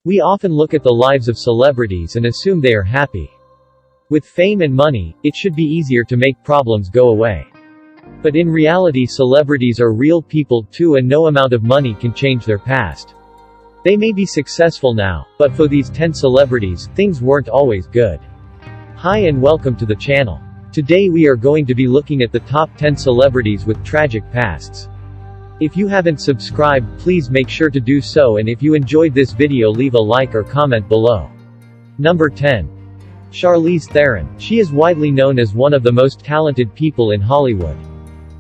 We often look at the lives of celebrities and assume they are happy. With fame and money, it should be easier to make problems go away. But in reality, celebrities are real people too, and no amount of money can change their past. They may be successful now, but for these 10 celebrities, things weren't always good. Hi and welcome to the channel. Today we are going to be looking at the top 10 celebrities with tragic pasts. If you haven't subscribed, please make sure to do so, and if you enjoyed this video, leave a like or comment below. Number 10. Charlize Theron. She is widely known as one of the most talented people in Hollywood.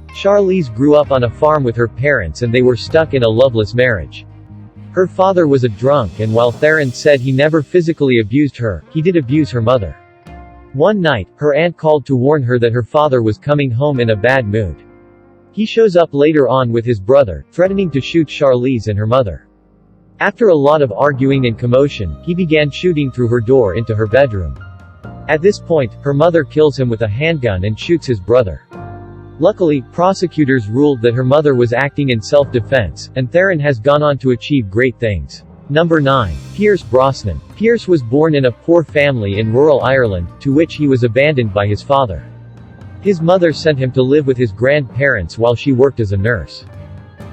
Charlize grew up on a farm with her parents, and they were stuck in a loveless marriage. Her father was a drunk, and while Theron said he never physically abused her, he did abuse her mother. One night, her aunt called to warn her that her father was coming home in a bad mood. He shows up later on with his brother, threatening to shoot Charlize and her mother. After a lot of arguing and commotion, he began shooting through her door into her bedroom. At this point, her mother kills him with a handgun and shoots his brother. Luckily, prosecutors ruled that her mother was acting in self-defense, and Theron has gone on to achieve great things. Number 9. Pierce Brosnan. Pierce was born in a poor family in rural Ireland, to which he was abandoned by his father. His mother sent him to live with his grandparents while she worked as a nurse.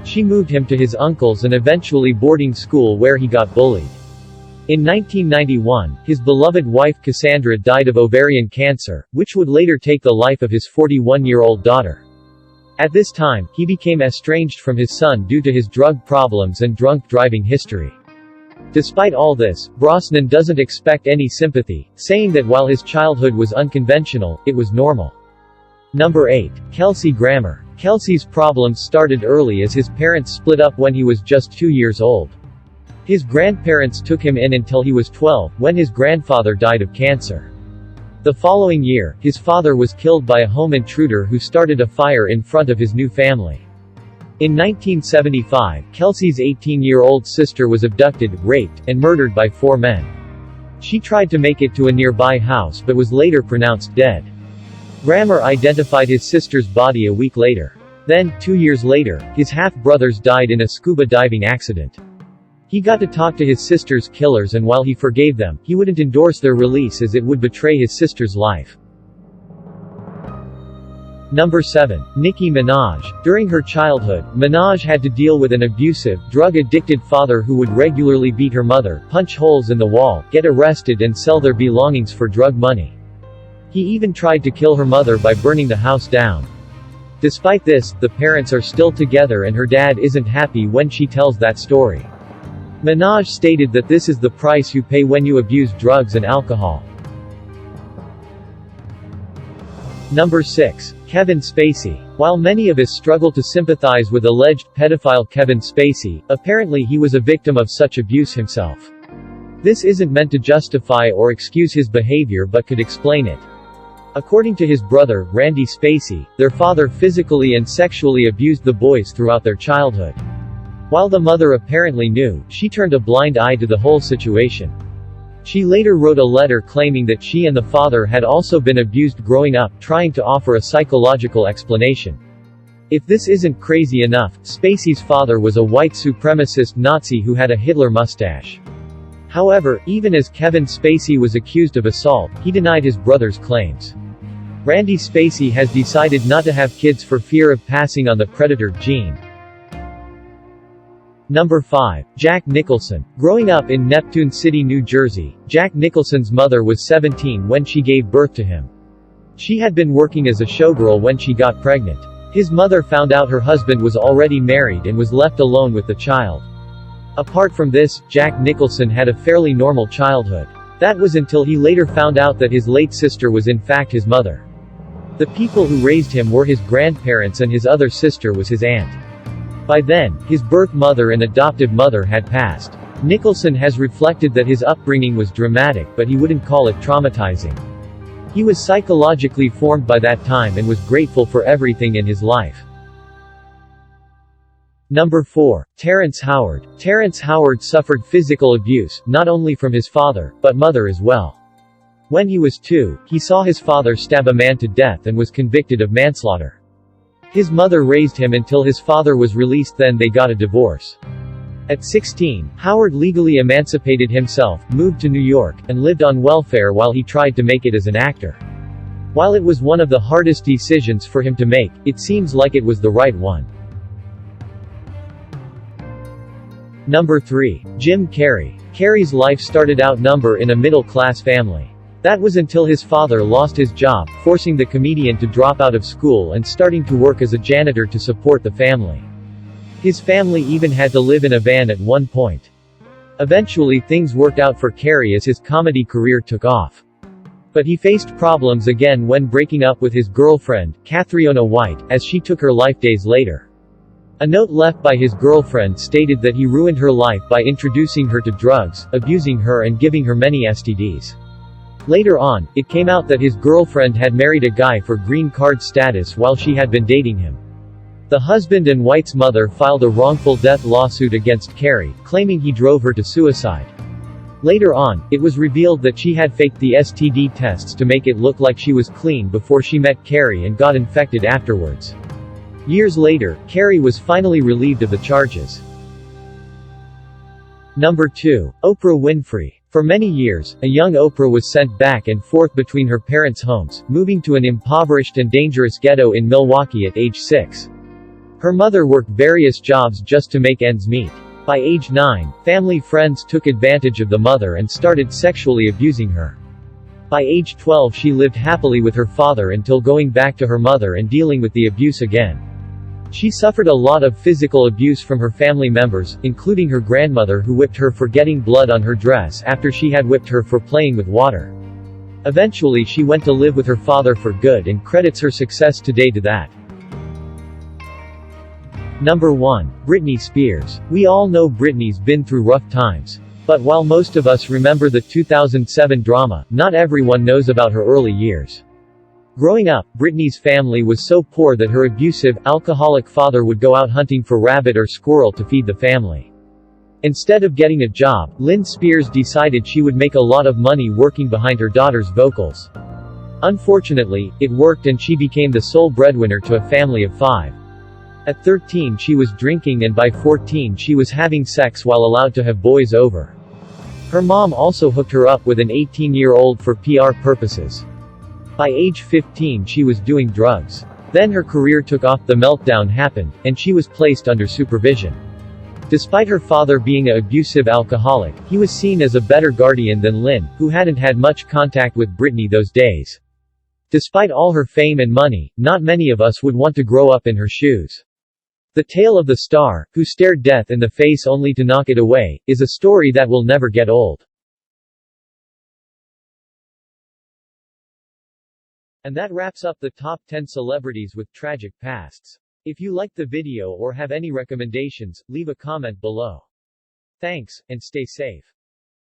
She moved him to his uncle's and eventually boarding school, where he got bullied. In 1991, his beloved wife Cassandra died of ovarian cancer, which would later take the life of his 41-year-old daughter. At this time, he became estranged from his son due to his drug problems and drunk driving history. Despite all this, Brosnan doesn't expect any sympathy, saying that while his childhood was unconventional, it was normal. Number 8. Kelsey Grammer. Kelsey's problems started early, as his parents split up when he was just 2 years old. His grandparents took him in until he was 12, when his grandfather died of cancer. The following year, his father was killed by a home intruder who started a fire in front of his new family. In 1975, Kelsey's 18-year-old sister was abducted, raped, and murdered by 4 men. She tried to make it to a nearby house but was later pronounced dead. Grammer identified his sister's body a week later. Then, 2 years later, his half-brothers died in a scuba diving accident. He got to talk to his sister's killers, and while he forgave them, he wouldn't endorse their release as it would betray his sister's life. Number 7. Nicki Minaj. During her childhood, Minaj had to deal with an abusive, drug-addicted father who would regularly beat her mother, punch holes in the wall, get arrested, and sell their belongings for drug money. He even tried to kill her mother by burning the house down. Despite this, the parents are still together, and her dad isn't happy when she tells that story. Minaj stated that this is the price you pay when you abuse drugs and alcohol. Number 6. Kevin Spacey. While many of us struggle to sympathize with alleged pedophile Kevin Spacey, apparently he was a victim of such abuse himself. This isn't meant to justify or excuse his behavior, but could explain it. According to his brother, Randy Spacey, their father physically and sexually abused the boys throughout their childhood. While the mother apparently knew, she turned a blind eye to the whole situation. She later wrote a letter claiming that she and the father had also been abused growing up, trying to offer a psychological explanation. If this isn't crazy enough, Spacey's father was a white supremacist Nazi who had a Hitler mustache. However, even as Kevin Spacey was accused of assault, he denied his brother's claims. Randy Spacey has decided not to have kids for fear of passing on the predator gene. Number 5. Jack Nicholson. Growing up in Neptune City, New Jersey, Jack Nicholson's mother was 17 when she gave birth to him. She had been working as a showgirl when she got pregnant. His mother found out her husband was already married and was left alone with the child. Apart from this, Jack Nicholson had a fairly normal childhood. That was until he later found out that his late sister was in fact his mother. The people who raised him were his grandparents, and his other sister was his aunt. By then, his birth mother and adoptive mother had passed. Nicholson has reflected that his upbringing was dramatic, but he wouldn't call it traumatizing. He was psychologically formed by that time and was grateful for everything in his life. Number 4. Terrance Howard. Terrance Howard suffered physical abuse, not only from his father, but mother as well. When he was 2, he saw his father stab a man to death and was convicted of manslaughter. His mother raised him until his father was released, then they got a divorce. At 16, Howard legally emancipated himself, moved to New York, and lived on welfare while he tried to make it as an actor. While it was one of the hardest decisions for him to make, it seems like it was the right one. Number 3. Jim Carrey. Carrey's life started out in a middle-class family. That was until his father lost his job, forcing the comedian to drop out of school and starting to work as a janitor to support the family. His family even had to live in a van at one point. Eventually things worked out for Carrey as his comedy career took off. But he faced problems again when breaking up with his girlfriend, Catriona White, as she took her life days later. A note left by his girlfriend stated that he ruined her life by introducing her to drugs, abusing her and giving her many STDs. Later on, it came out that his girlfriend had married a guy for green card status while she had been dating him. The husband and White's mother filed a wrongful death lawsuit against Carrey, claiming he drove her to suicide. Later on, it was revealed that she had faked the STD tests to make it look like she was clean before she met Carrey and got infected afterwards. Years later, Carrey was finally relieved of the charges. Number 2. Oprah Winfrey. For many years, a young Oprah was sent back and forth between her parents' homes, moving to an impoverished and dangerous ghetto in Milwaukee at age 6. Her mother worked various jobs just to make ends meet. By age 9, family friends took advantage of the mother and started sexually abusing her. By age 12 she lived happily with her father until going back to her mother and dealing with the abuse again. She suffered a lot of physical abuse from her family members, including her grandmother who whipped her for getting blood on her dress after she had whipped her for playing with water. Eventually she went to live with her father for good and credits her success today to that. Number 1. Britney Spears. We all know Britney's been through rough times. But while most of us remember the 2007 drama, not everyone knows about her early years. Growing up, Britney's family was so poor that her abusive, alcoholic father would go out hunting for rabbit or squirrel to feed the family. Instead of getting a job, Lynn Spears decided she would make a lot of money working behind her daughter's vocals. Unfortunately, it worked and she became the sole breadwinner to a family of 5. At 13 she was drinking and by 14 she was having sex while allowed to have boys over. Her mom also hooked her up with an 18-year-old for PR purposes. By age 15 she was doing drugs. Then her career took off, the meltdown happened, and she was placed under supervision. Despite her father being an abusive alcoholic, he was seen as a better guardian than Lynn, who hadn't had much contact with Britney those days. Despite all her fame and money, not many of us would want to grow up in her shoes. The tale of the star, who stared death in the face only to knock it away, is a story that will never get old. And that wraps up the top 10 celebrities with tragic pasts. If you liked the video or have any recommendations, leave a comment below. Thanks, and stay safe.